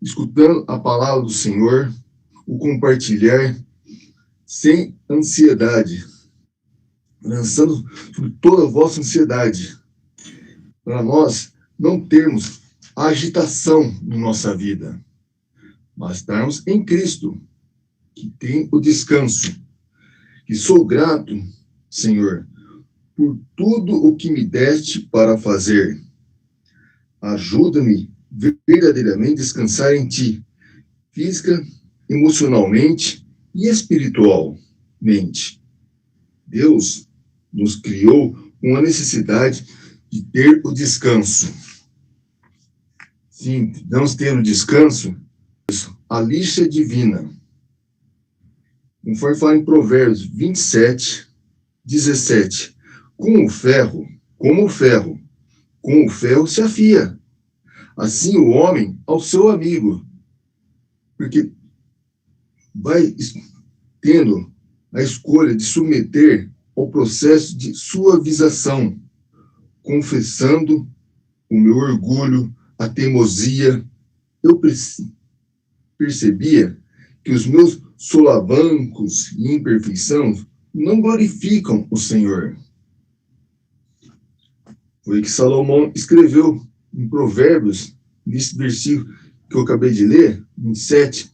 escutando a palavra do Senhor, o compartilhar, sem ansiedade, lançando sobre toda a vossa ansiedade, para nós não termos agitação na nossa vida, mas estarmos em Cristo, que tem o descanso. E sou grato, Senhor, por tudo o que me deste para fazer. Ajuda-me verdadeiramente a descansar em Ti, física, emocionalmente e espiritualmente. Deus nos criou com a necessidade de ter o descanso. Sim, vamos ter o descanso, a lixa divina. Conforme fala em Provérbios 27, 17. Com o ferro se afia. Assim o homem ao seu amigo. Porque vai tendo a escolha de submeter ao processo de suavização, confessando o meu orgulho, a teimosia. Eu percebia que os meus solavancos e imperfeições não glorificam o Senhor. Foi o que Salomão escreveu em Provérbios, nesse versículo que eu acabei de ler, 27,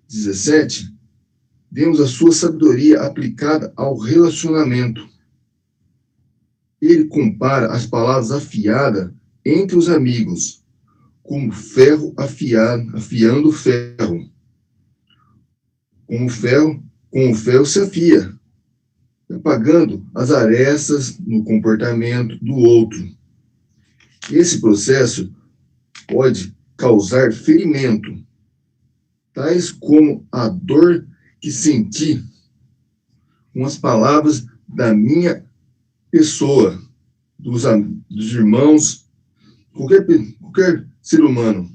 17. Vemos a sua sabedoria aplicada ao relacionamento. Ele compara as palavras afiadas entre os amigos, como ferro afiando ferro. Com o ferro se afia, apagando as arestas no comportamento do outro. Esse processo pode causar ferimento, tais como a dor que senti com as palavras da minha pessoa, dos irmãos, qualquer ser humano.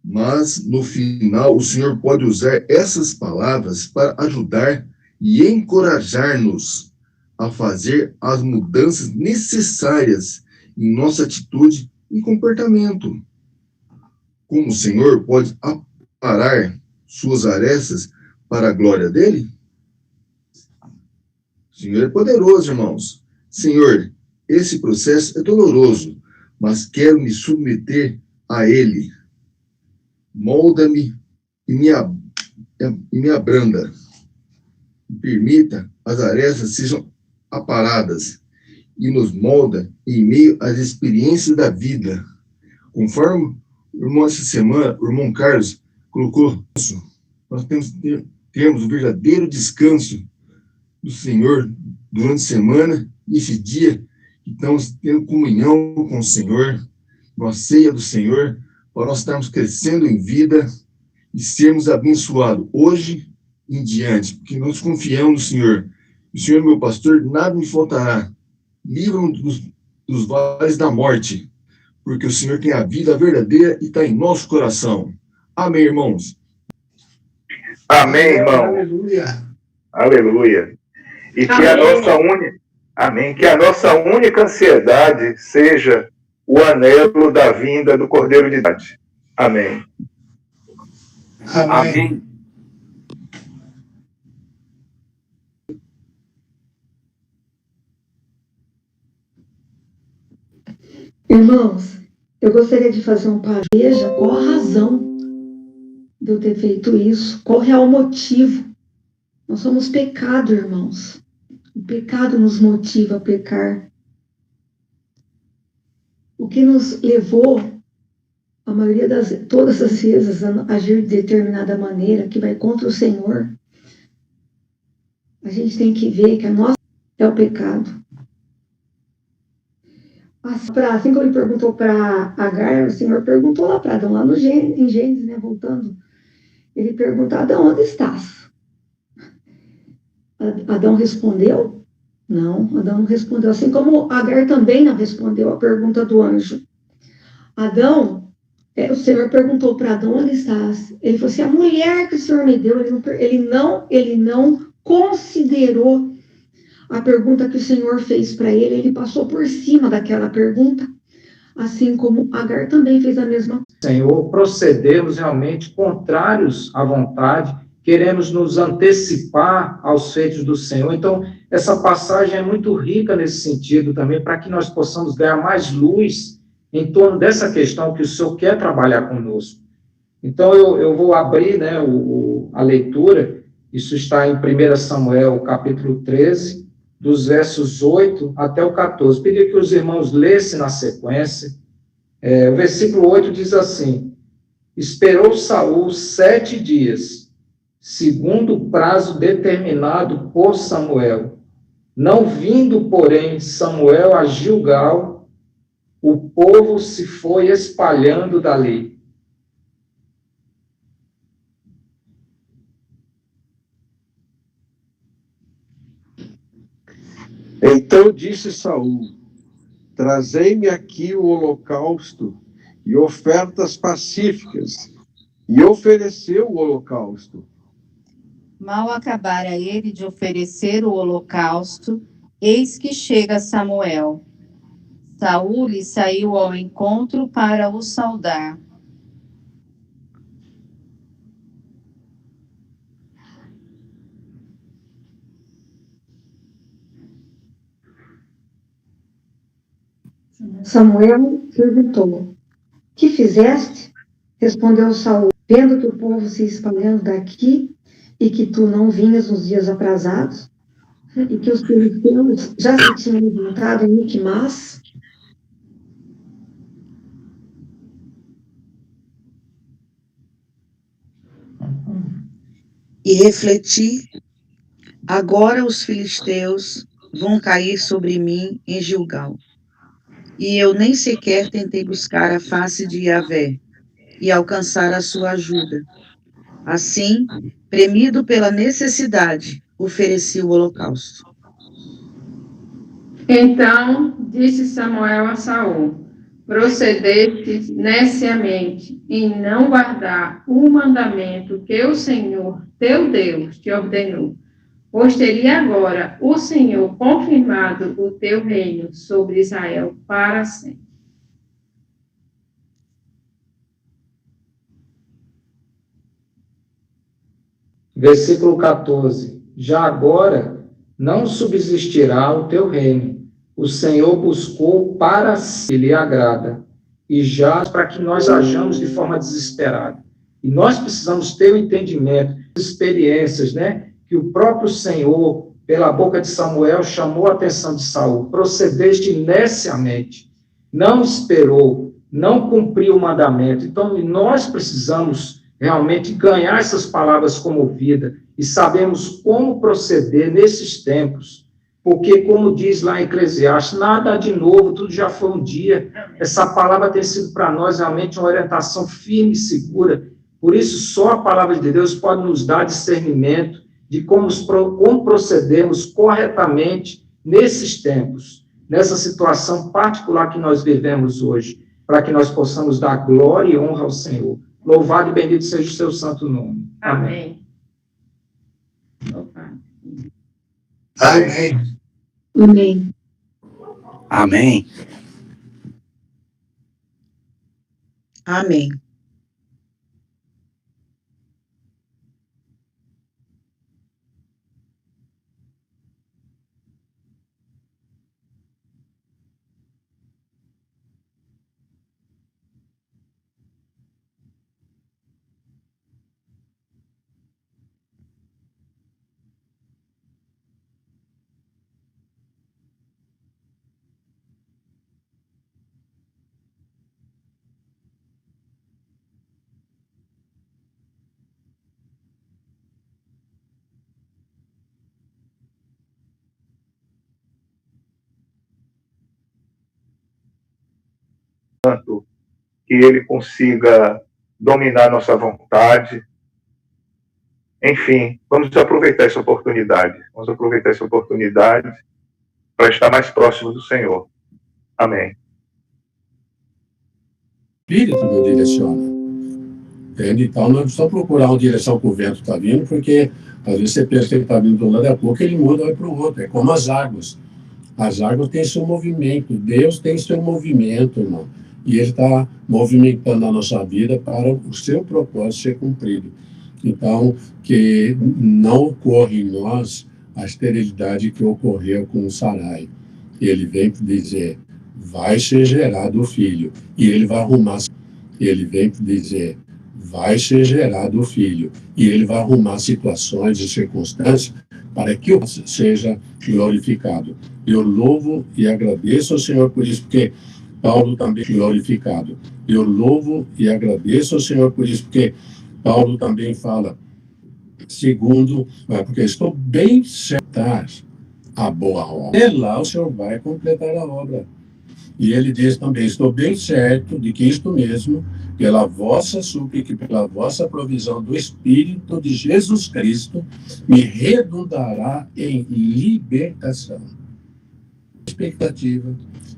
Mas, no final, o Senhor pode usar essas palavras para ajudar e encorajar-nos a fazer as mudanças necessárias em nossa atitude e comportamento. Como o Senhor pode aparar suas arestas para a glória dele? O Senhor é poderoso, irmãos. Senhor, esse processo é doloroso, mas quero me submeter a ele. Molda-me e me abranda. Permita as arestas sejam aparadas e nos molda em meio às experiências da vida. Conforme o irmão essa semana, o irmão Carlos colocou isso, nós temos o verdadeiro descanso do Senhor durante a semana, esse dia que estamos tendo comunhão com o Senhor, uma ceia do Senhor, para nós estarmos crescendo em vida e sermos abençoados hoje em diante, porque nós confiamos no Senhor. O Senhor é meu pastor, nada me faltará. Livra-nos dos vales da morte, porque o Senhor tem a vida verdadeira e está em nosso coração. Amém, irmãos? Amém, irmão. Aleluia. Aleluia. E que a nossa única ansiedade seja o anelo da vinda do Cordeiro de Deus. Amém. Amém. Irmãos, eu gostaria de fazer um parênteses. Veja qual a razão de eu ter feito isso, qual o real motivo. Nós somos pecado, irmãos. O pecado nos motiva a pecar. O que nos levou, todas as vezes, a agir de determinada maneira, que vai contra o Senhor, a gente tem que ver que a nossa é o pecado. Assim como ele perguntou para Agar, o Senhor perguntou lá para Adão, lá em Gênesis, né, voltando, ele perguntou: Adão, onde estás? Adão respondeu? Não, Adão não respondeu. Assim como Agar também não respondeu a pergunta do anjo. Adão O Senhor perguntou para Adão: onde estás? Ele falou assim: a mulher que o Senhor me deu. Ele não considerou a pergunta que o Senhor fez para ele. Ele passou por cima daquela pergunta, assim como Agar também fez a mesma coisa. Senhor, procedemos realmente contrários à vontade, queremos nos antecipar aos feitos do Senhor. Então, essa passagem é muito rica nesse sentido também, para que nós possamos ganhar mais luz em torno dessa questão que o Senhor quer trabalhar conosco. Então, eu vou abrir, né, a leitura. Isso está em 1 Samuel, capítulo 13, dos versos 8 até o 14. Pedi que os irmãos lessem na sequência. O versículo 8 diz assim: esperou Saul 7 dias, segundo o prazo determinado por Samuel. Não vindo, porém, Samuel a Gilgal, o povo se foi espalhando dali. Então disse Saul: trazei-me aqui o holocausto e ofertas pacíficas. E ofereceu o holocausto. Mal acabara ele de oferecer o holocausto, eis que chega Samuel. Saul lhe saiu ao encontro para o saudar. Samuel perguntou: que fizeste? Respondeu Saul: vendo que o povo se espalhando daqui e que tu não vinhas nos dias aprazados, e que os filisteus já se tinham levantado em Miquimás. E refleti: agora os filisteus vão cair sobre mim em Gilgal. E eu nem sequer tentei buscar a face de Yahvé e alcançar a sua ajuda. Assim, premido pela necessidade, ofereci o holocausto. Então disse Samuel a Saul: procedeste neciamente em não guardar o mandamento que o Senhor teu Deus te ordenou. Pois teria agora o Senhor confirmado o teu reino sobre Israel para sempre. Versículo 14. Já agora não subsistirá o teu reino. O Senhor buscou para si, lhe agrada, e já para que nós hajamos de forma desesperada. E nós precisamos ter o entendimento, experiências, né? Que o próprio Senhor, pela boca de Samuel, chamou a atenção de Saul. Procedeste neciamente, não esperou, não cumpriu o mandamento. Então, nós precisamos realmente ganhar essas palavras como vida e sabemos como proceder nesses tempos. Porque, como diz lá em Eclesiastes, nada há de novo, tudo já foi um dia. Essa palavra tem sido para nós realmente uma orientação firme e segura. Por isso, só a palavra de Deus pode nos dar discernimento de como procedemos corretamente nesses tempos, nessa situação particular que nós vivemos hoje, para que nós possamos dar glória e honra ao Senhor. Louvado e bendito seja o seu santo nome. Amém. Amém. Amém. Amém. Amém. Tanto que ele consiga dominar nossa vontade. Enfim, vamos aproveitar essa oportunidade. Vamos aproveitar essa oportunidade para estar mais próximo do Senhor. Amém. Espírito nos direciona. Entende? Então, não é só procurar uma direção que o vento está vindo, porque às vezes você pensa que ele está vindo de um lado, a pouco ele muda e vai para o outro. É como as águas. As águas têm seu movimento. Deus tem seu movimento, irmão. E Ele está movimentando a nossa vida para o seu propósito ser cumprido. Então, que não ocorra em nós a esterilidade que ocorreu com o Sarai. Ele vem dizer, vai ser gerado o filho. E ele vai arrumar. Ele vem dizer, vai ser gerado o filho. E ele vai arrumar situações e circunstâncias para que o seja glorificado. Eu louvo e agradeço ao Senhor por isso, porque Paulo também glorificado. Eu louvo e agradeço ao Senhor por isso, porque Paulo também fala, segundo, porque estou bem certo a boa obra. E lá o Senhor vai completar a obra. E ele diz também, estou bem certo de que isto mesmo, pela vossa súplica e pela vossa provisão do Espírito de Jesus Cristo, me redundará em libertação. Expectativa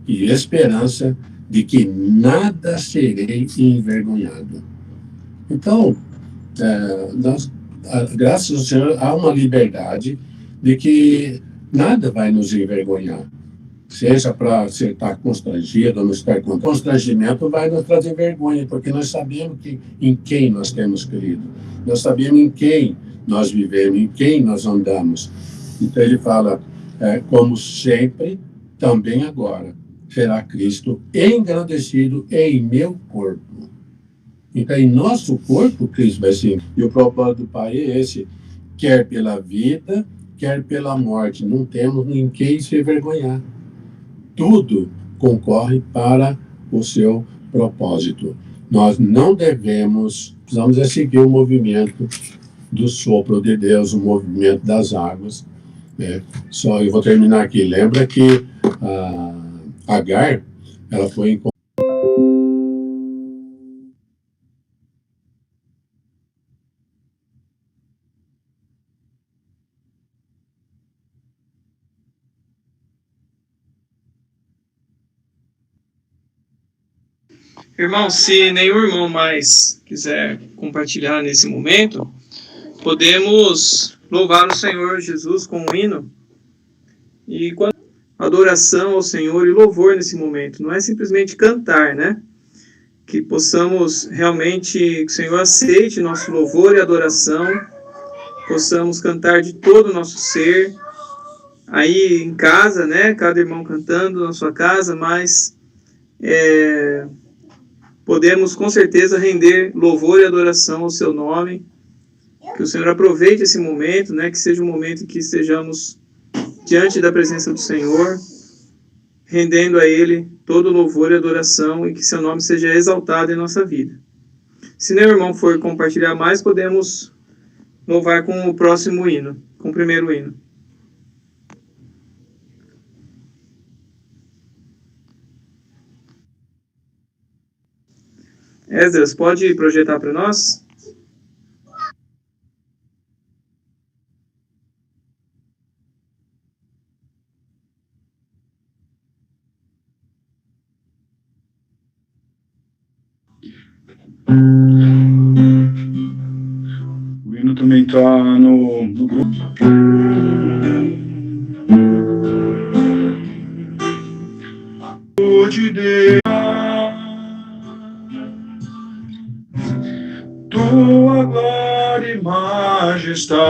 e esperança de que nada serei envergonhado. Então, graças ao Senhor, há uma liberdade de que nada vai nos envergonhar. Seja para você estar constrangido ou não estar constrangimento, vai nos trazer vergonha, porque nós sabemos em quem nós temos crido. Nós sabemos em quem nós vivemos, em quem nós andamos. Então ele fala, como sempre, também agora, será Cristo engrandecido em meu corpo. Então, em nosso corpo, Cristo vai ser. E o propósito do Pai é esse, quer pela vida, quer pela morte. Não temos em quem se envergonhar. Tudo concorre para o seu propósito. Nós não precisamos seguir o movimento do sopro de Deus, o movimento das águas. Só eu vou terminar aqui. Lembra que Agar, ela foi encontrada. Irmão, se nenhum irmão mais quiser compartilhar nesse momento, podemos louvar o Senhor Jesus com um hino. E quando adoração ao Senhor e louvor nesse momento, não é simplesmente cantar, né? Que possamos realmente, que o Senhor aceite nosso louvor e adoração, possamos cantar de todo o nosso ser, aí em casa, né? Cada irmão cantando na sua casa, mas podemos com certeza render louvor e adoração ao seu nome. Que o Senhor aproveite esse momento, né? Que seja um momento em que estejamos diante da presença do Senhor, rendendo a Ele todo louvor e adoração e que seu nome seja exaltado em nossa vida. Se nenhum irmão for compartilhar mais, podemos louvar com o próximo hino, com o primeiro hino. Esdras, pode projetar para nós? O hino também está no grupo. De Deus, tua glória e majestade,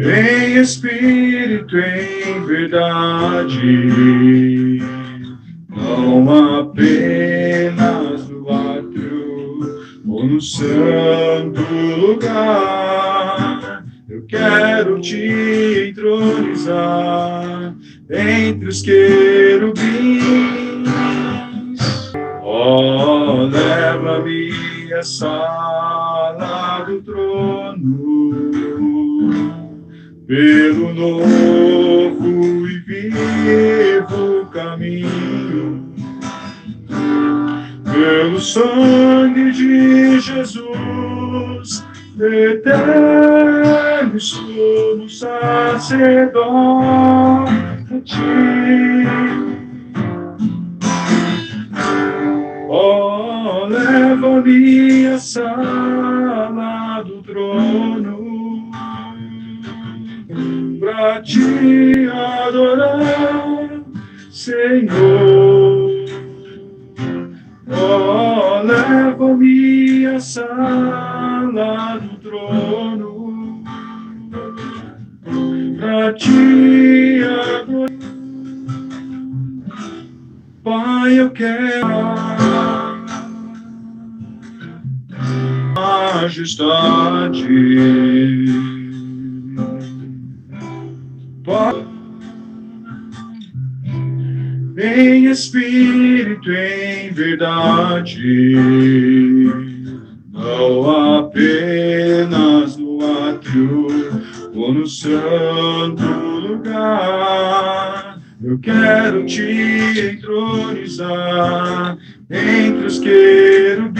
em espírito, em verdade, não apenas no átrio ou no santo lugar. Eu quero te entronizar entre os querubins. Oh, leva-me à sala do trono, pelo novo e vivo caminho, pelo sangue de Jesus, eterno sumo sacerdote. Oh, leva-me à sala do trono pra te adorar, Senhor. Oh, leva-me à sala do trono pra te adorar. Pai, eu quero majestade. Pai, em espírito, em verdade, não apenas no átrio ou no santo lugar. Eu quero te entronizar entre os querubins.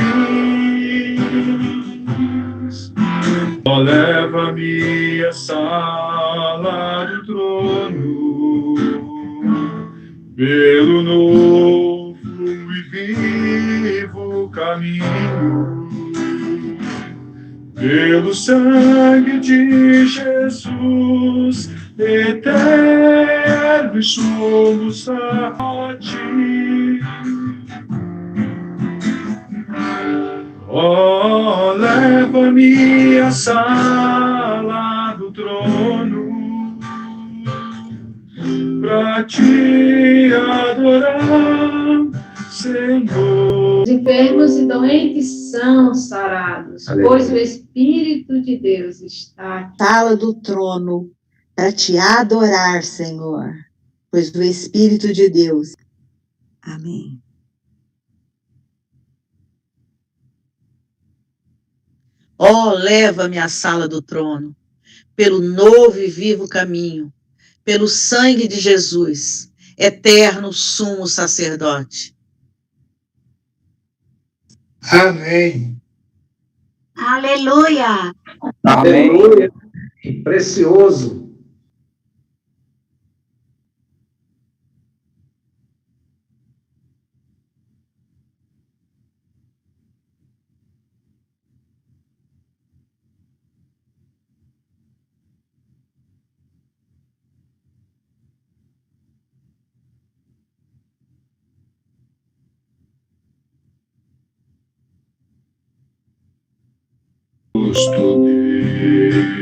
Oh, leva-me à sala do trono, pelo novo e vivo caminho, pelo sangue de Jesus, eterno e sumo sacerdote. Oh, leva-me à sala do trono pra te adorar, Senhor. Os enfermos e doentes são sarados, Aleluia. Pois o Espírito de Deus está aqui. Sala do trono para te adorar, Senhor, pois o Espírito de Deus. Amém. Oh, leva-me à sala do trono, pelo novo e vivo caminho, pelo sangue de Jesus, eterno sumo sacerdote. Amém. Aleluia. Aleluia. Que precioso.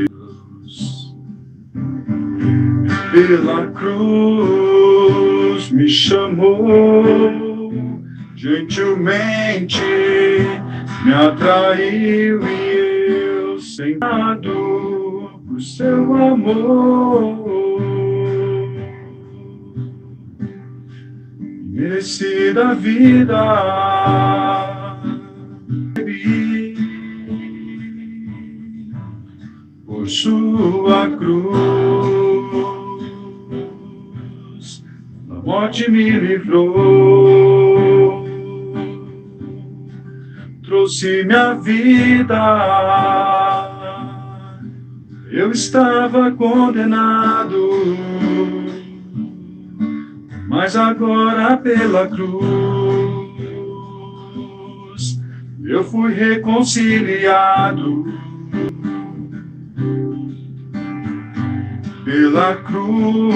Deus, pela cruz me chamou, gentilmente me atraiu e eu sentado por seu amor, merecida a vida. Por sua cruz, a morte me livrou, trouxe minha vida. Eu estava condenado, mas agora pela cruz eu fui reconciliado. Pela cruz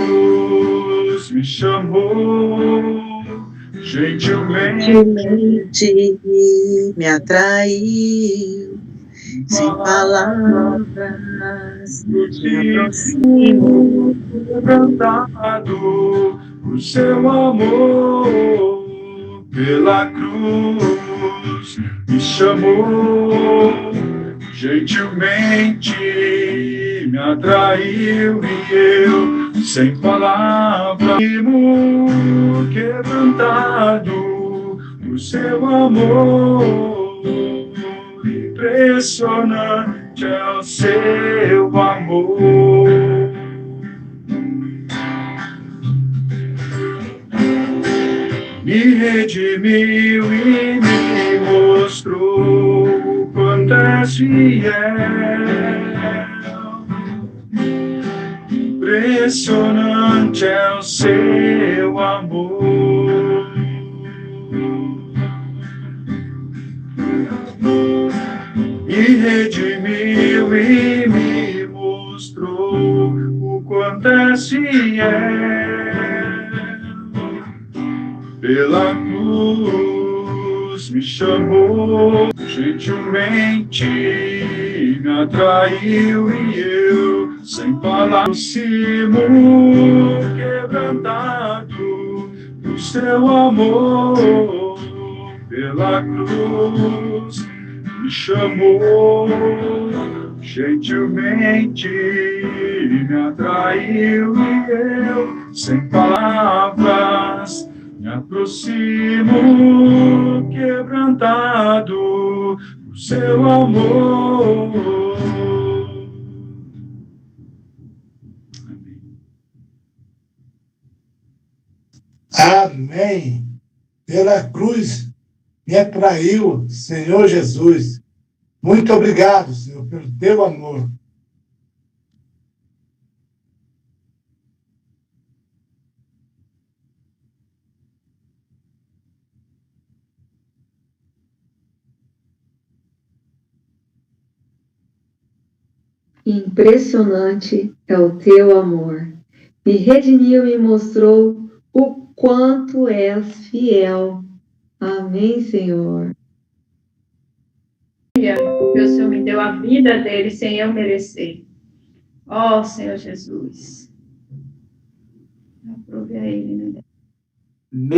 me chamou, gentilmente me atraiu, sem palavras, me aproximo, quebrantado por seu amor. Pela cruz me chamou, gentilmente me atraiu e eu, sem palavras, quebrantado por seu amor. Impressionante é o seu amor. Me redimiu e me mostrou quando quanto és fiel. Impressionante é o seu amor. Me redimiu e me mostrou o quanto és fiel. Pela cruz me chamou, gentilmente me atraiu e eu, sem palavras, aproximo quebrantado do seu amor. Pela cruz me chamou, gentilmente me atraiu e eu, sem palavras, me aproximo quebrantado do seu amor. Amém. Pela cruz me atraiu, Senhor Jesus. Muito obrigado, Senhor, pelo teu amor. Impressionante é o teu amor. Me redimiu e mostrou o quanto és fiel. Amém, Senhor. Porque o Senhor me deu a vida dele sem eu merecer. Ó, Senhor Jesus. Aprove a ele, né? Meu